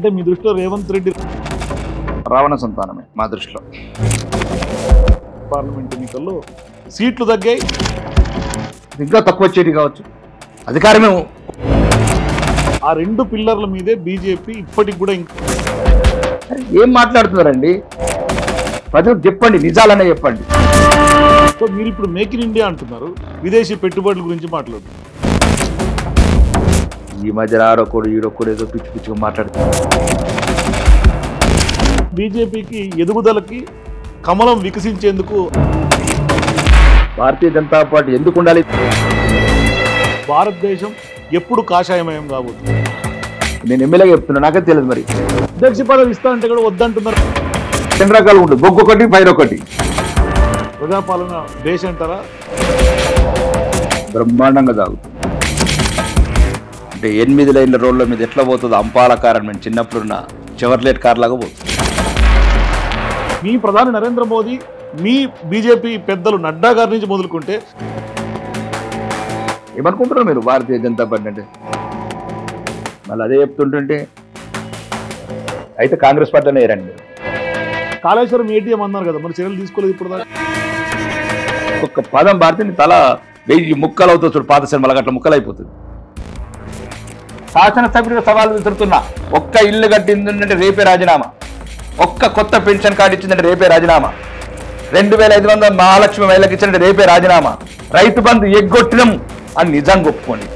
అంటే మీ దృష్టిలో రేవంత్ రెడ్డి రావణ సంతానమే మా దృష్టిలో. పార్లమెంట్ ఎన్నికల్లో సీట్లు తగ్గాయి, ఇంకా తక్కువ వచ్చేది కావచ్చు. అధికారమే ఆ రెండు పిల్లర్ల మీదే బీజేపీ ఇప్పటికి కూడా ఏం మాట్లాడుతున్నారండి? ప్రజలకు చెప్పండి, నిజాలనే చెప్పండి. సో మీరు ఇప్పుడు మేక్ ఇన్ ఇండియా అంటున్నారు, విదేశీ పెట్టుబడుల గురించి మాట్లాడుతున్నారు. ఈ మధ్య ఆడొకడు ఈడొకడు ఏదో పిచ్చి పిచ్చిగా మాట్లాడుతున్నారు. బీజేపీకి ఎదుగుదలకి కమలం వికసించేందుకు భారతీయ జనతా పార్టీ ఎందుకు ఉండాలి? భారతదేశం ఎప్పుడు కాషాయమయం కాబోతుంది? నేను ఎమ్మెల్యేగా చెప్తున్నా, నాకే తెలియదు. మరి అధ్యక్ష పదవి ఇస్తా అంటే కూడా వద్దంటున్నారు. 2 రకాలు ఉంటుంది, బొగ్గు ఒకటి, ఫైర్ ఒకటి. ప్రజాపాలన దేశం అంటారా? బ్రహ్మాండంగా తాగుతుంది. అంటే 8 లైన్ల రోడ్ల మీద ఎట్లా పోతుంది అంపాల కార్ మేము చిన్నప్పుడున్న చెవర్లెట్ కార్ లాగా పోతుంది. మీ ప్రధాని నరేంద్ర మోదీ, మీ బీజేపీ పెద్దలు నడ్డా గారి నుంచి మొదలుకుంటే ఏమనుకుంటున్నారు మీరు భారతీయ జనతా పార్టీ అంటే? మళ్ళీ అదే చెప్తుంటుంటే అయితే కాంగ్రెస్ పార్టీనే రండి. కాళేశ్వరం ఏటీఎం అన్నారు కదా, మరి చర్యలు తీసుకోలేదు ఇప్పుడు దాకా. ఒక్క పదం భారతీయ తల 1000 ముక్కలు అవుతుంది చూడు, పాత సినిమాలకు అట్లా ముక్కలు అయిపోతుంది. శాసనసభ్యుడిగా సవాలు విసురుతున్నా, ఒక్క ఇల్లు కట్టిందంటే రేపే రాజీనామా, ఒక్క కొత్త పెన్షన్ కార్డు ఇచ్చిందంటే రేపే రాజీనామా, 2500 మహాలక్ష్మి మహిళలకు ఇచ్చిందంటే రేపే రాజీనామా, రైతు బంధు ఎగ్గొట్టినం అని నిజంగా ఒప్పుకోండి.